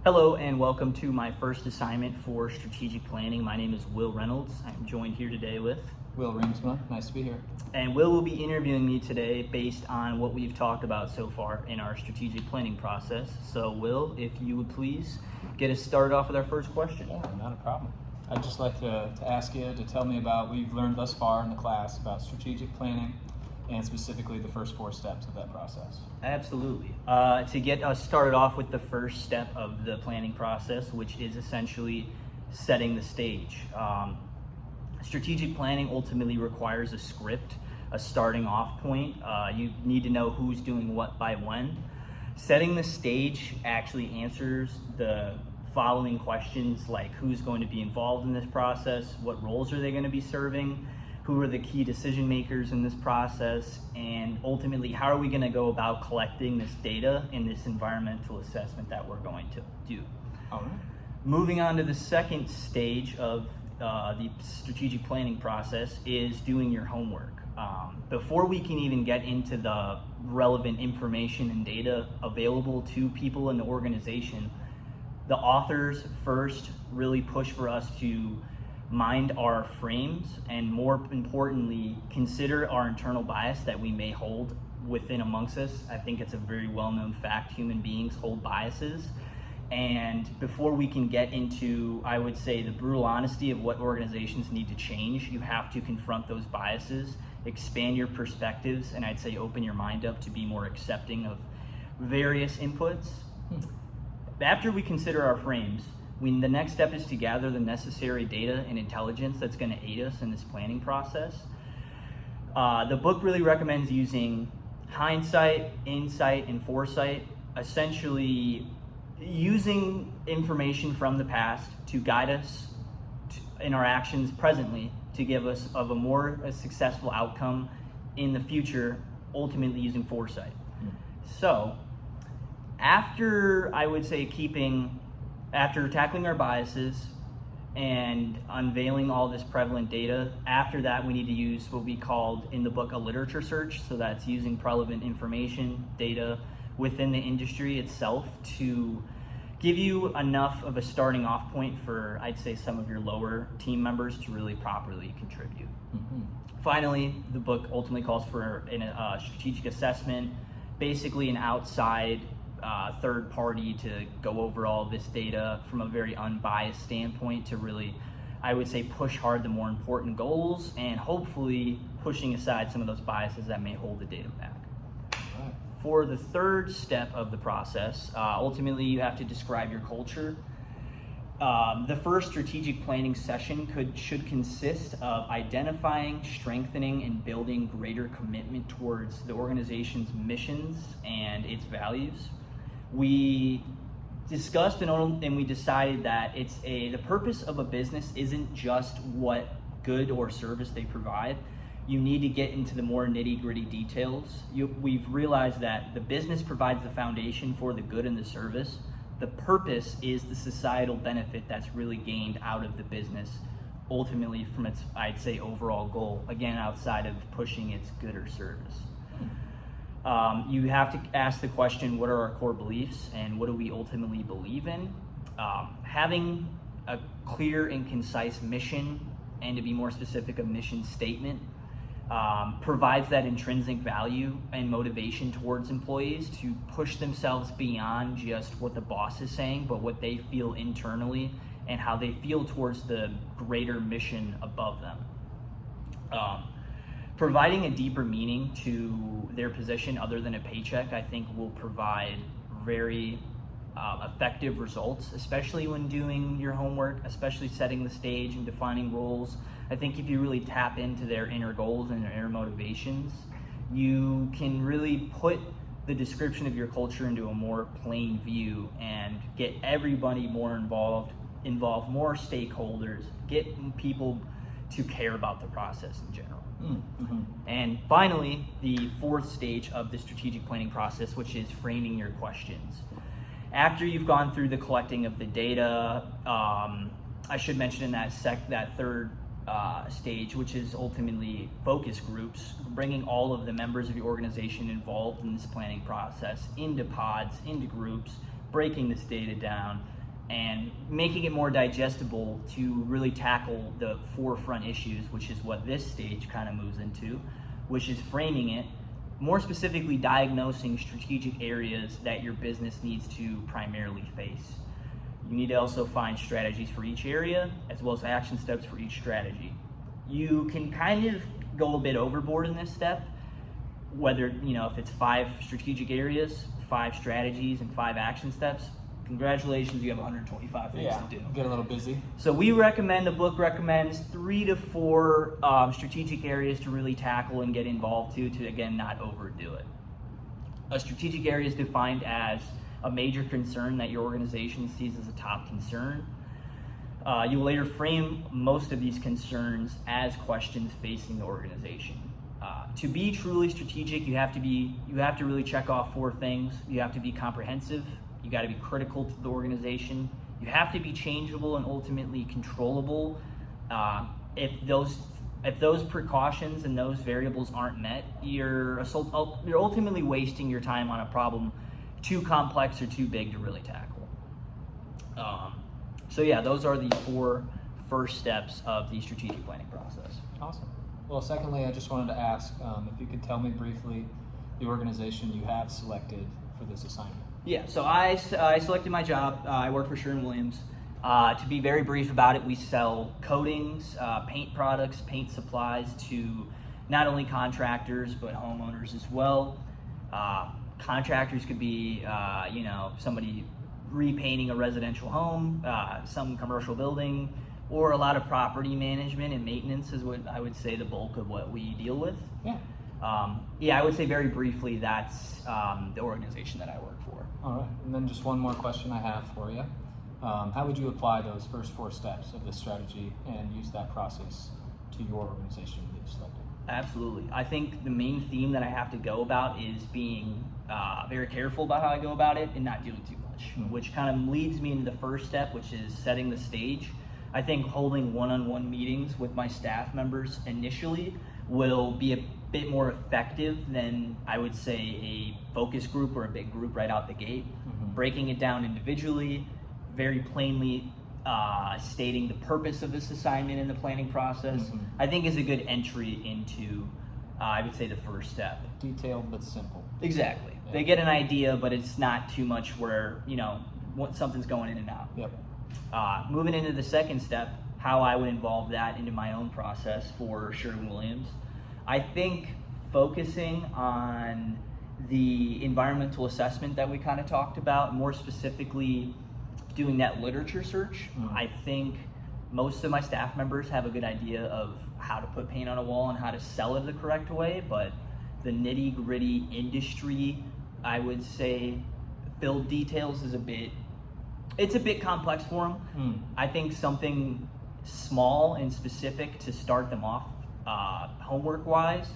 Hello and welcome to my first assignment for strategic planning. My name is Will Reynolds. I'm joined here today with Will Ringsma. Nice to be here. And Will be interviewing me today based on what we've talked about so far in our strategic planning process. So Will, if you would please get us started off with our first question. Yeah, not a problem. I'd just like to ask you to tell me about what you've learned thus far in the class about strategic planning and specifically the first 4 steps of that process. Absolutely. To get us started off with the first step of the planning process, which is essentially setting the stage. Strategic planning ultimately requires a script, a starting off point. You need to know who's doing what by when. Setting the stage actually answers the following questions, like who's going to be involved in this process, what roles are they going to be serving, who are the key decision makers in this process, and ultimately how are we going to go about collecting this data in this environmental assessment that we're going to do. All right. Moving on to the second stage of the strategic planning process is doing your homework. Before we can even get into the relevant information and data available to people in the organization, the authors first really push for us to mind our frames and, more importantly, consider our internal bias that we may hold within amongst us. I think it's a very well-known fact, human beings hold biases. And before we can get into, I would say, the brutal honesty of what organizations need to change, you have to confront those biases, expand your perspectives, and I'd say open your mind up to be more accepting of various inputs. After we consider our frames, the next step is to gather the necessary data and intelligence that's going to aid us in this planning process. The book really recommends using hindsight, insight, and foresight, essentially using information from the past to guide us in our actions presently to give us of a more successful outcome in the future, ultimately using foresight. So after, I would say, after tackling our biases and unveiling all this prevalent data, after that we need to use what we called in the book a literature search. So that's using relevant information, data within the industry itself to give you enough of a starting off point for, I'd say, some of your lower team members to really properly contribute. Finally, the book ultimately calls for a strategic assessment, basically an outside third party to go over all this data from a very unbiased standpoint to really, I would say, push hard the more important goals and hopefully pushing aside some of those biases that may hold the data back. Right. For the third step of the process, ultimately you have to describe your culture. The first strategic planning session should consist of identifying, strengthening, and building greater commitment towards the organization's missions and its values. We discussed and we decided that the purpose of a business isn't just what good or service they provide. You need to get into the more nitty-gritty details. We've realized that the business provides the foundation for the good and the service. The purpose is the societal benefit that's really gained out of the business, ultimately from its, I'd say, overall goal, again, outside of pushing its good or service. You have to ask the question, what are our core beliefs and what do we ultimately believe in? Having a clear and concise mission, and to be more specific, a mission statement, provides that intrinsic value and motivation towards employees to push themselves beyond just what the boss is saying, but what they feel internally and how they feel towards the greater mission above them. Providing a deeper meaning to their position other than a paycheck, I think, will provide very effective results, especially when doing your homework, especially setting the stage and defining roles. I think if you really tap into their inner goals and their inner motivations, you can really put the description of your culture into a more plain view and get everybody more involve more stakeholders, get people to care about the process in general. And finally, the fourth stage of the strategic planning process, which is framing your questions. After you've gone through the collecting of the data, I should mention in that third stage, which is ultimately focus groups, bringing all of the members of your organization involved in this planning process into pods, into groups, breaking this data down, and making it more digestible to really tackle the forefront issues, which is what this stage kind of moves into, which is framing it, more specifically diagnosing strategic areas that your business needs to primarily face. You need to also find strategies for each area, as well as action steps for each strategy. You can kind of go a bit overboard in this step, whether, if it's 5 strategic areas, 5 strategies, and 5 action steps. Congratulations, you have 125 things to do. Get a little busy. So the book recommends 3 to 4 strategic areas to really tackle and get involved to again, not overdo it. A strategic area is defined as a major concern that your organization sees as a top concern. You will later frame most of these concerns as questions facing the organization. To be truly strategic, you have to really check off 4 things. You have to be comprehensive. You got to be critical to the organization. You have to be changeable and ultimately controllable. If those precautions and those variables aren't met, you're ultimately wasting your time on a problem too complex or too big to really tackle. Those are the 4 first steps of the strategic planning process. Awesome. Well, secondly, I just wanted to ask if you could tell me briefly the organization you have selected for this assignment. Yeah, so I selected my job. I work for Sherwin-Williams. To be very brief about it, we sell coatings, paint products, paint supplies to not only contractors, but homeowners as well. Contractors could be, somebody repainting a residential home, some commercial building, or a lot of property management and maintenance is what I would say the bulk of what we deal with. Yeah. I would say very briefly that's the organization that I work for. All right, and then just one more question I have for you. How would you apply those first 4 steps of this strategy and use that process to your organization that you've selected? Absolutely. I think the main theme that I have to go about is being very careful about how I go about it and not doing too much, which kind of leads me into the first step, which is setting the stage. I think holding one-on-one meetings with my staff members initially will be a bit more effective than I would say a focus group or a big group right out the gate. Breaking it down individually, very plainly stating the purpose of this assignment in the planning process, I think is a good entry into, I would say, the first step. Detailed but simple. Exactly. Yeah. They get an idea, but it's not too much where, something's going in and out. Yep. Moving into the second step, how I would involve that into my own process for Sherwin-Williams. I think focusing on the environmental assessment that we kind of talked about, more specifically doing that literature search. I think most of my staff members have a good idea of how to put paint on a wall and how to sell it the correct way, but the nitty-gritty industry, I would say, build details is a bit complex for them. I think something small and specific to start them off homework-wise.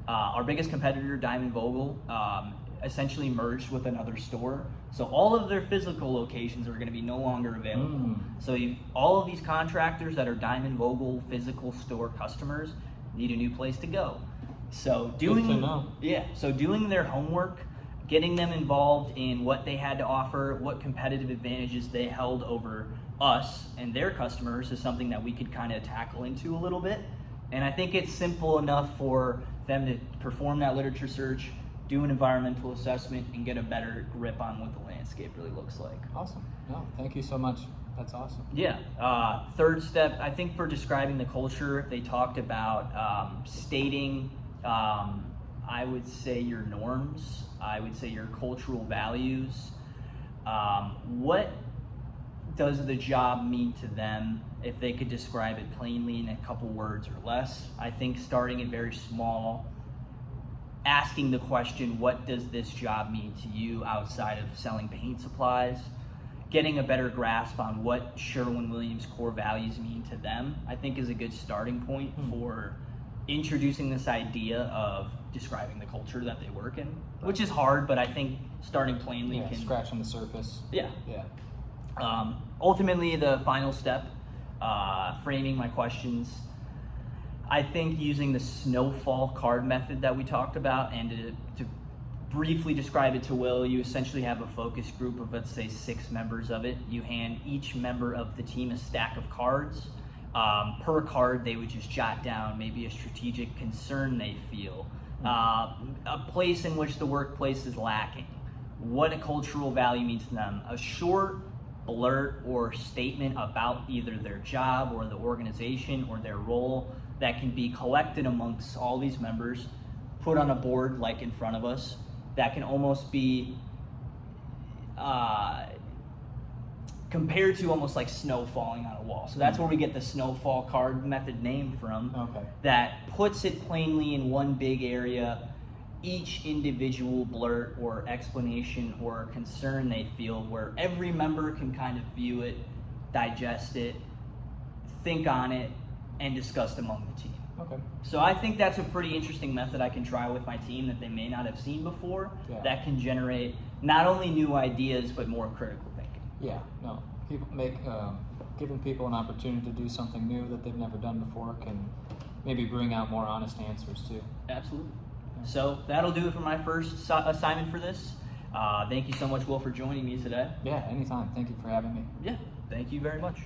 Our biggest competitor, Diamond Vogel, essentially merged with another store. So all of their physical locations are going to be no longer available. So all of these contractors that are Diamond Vogel physical store customers need a new place to go. So doing their homework, getting them involved in what they had to offer, what competitive advantages they held over us and their customers is something that we could kind of tackle into a little bit. And I think it's simple enough for them to perform that literature search, do an environmental assessment, and get a better grip on what the landscape really looks like. Awesome. No, thank you so much. That's awesome. Yeah. Third step, I think for describing the culture, they talked about stating, I would say, your norms. I would say your cultural values. What does the job mean to them? If they could describe it plainly in a couple words or less. I think starting it very small, asking the question, what does this job mean to you outside of selling paint supplies? Getting a better grasp on what Sherwin-Williams core values mean to them, I think is a good starting point for introducing this idea of describing the culture that they work in, which is hard, but I think starting plainly can... scratching the surface. Yeah. Yeah. Ultimately, the final step, framing my questions. I think using the snowfall card method that we talked about, and to briefly describe it to Will, you essentially have a focus group of, let's say, 6 members of it. You hand each member of the team a stack of cards. Per card, they would just jot down maybe a strategic concern they feel, a place in which the workplace is lacking, what a cultural value means to them, a short alert or statement about either their job or the organization or their role that can be collected amongst all these members, put on a board like in front of us, that can almost be compared to almost like snow falling on a wall. So that's where we get the snowfall card method name from. Okay. That puts it plainly in one big area. Each individual blurt or explanation or concern they feel, where every member can kind of view it, digest it, think on it, and discuss it among the team. Okay. So I think that's a pretty interesting method I can try with my team that they may not have seen before, Yeah. that can generate not only new ideas, but more critical thinking. Yeah, no. Giving people an opportunity to do something new that they've never done before can maybe bring out more honest answers too. Absolutely. So that'll do it for my first assignment for this. Thank you so much, Will, for joining me today. Yeah, anytime. Thank you for having me. Yeah, thank you very much.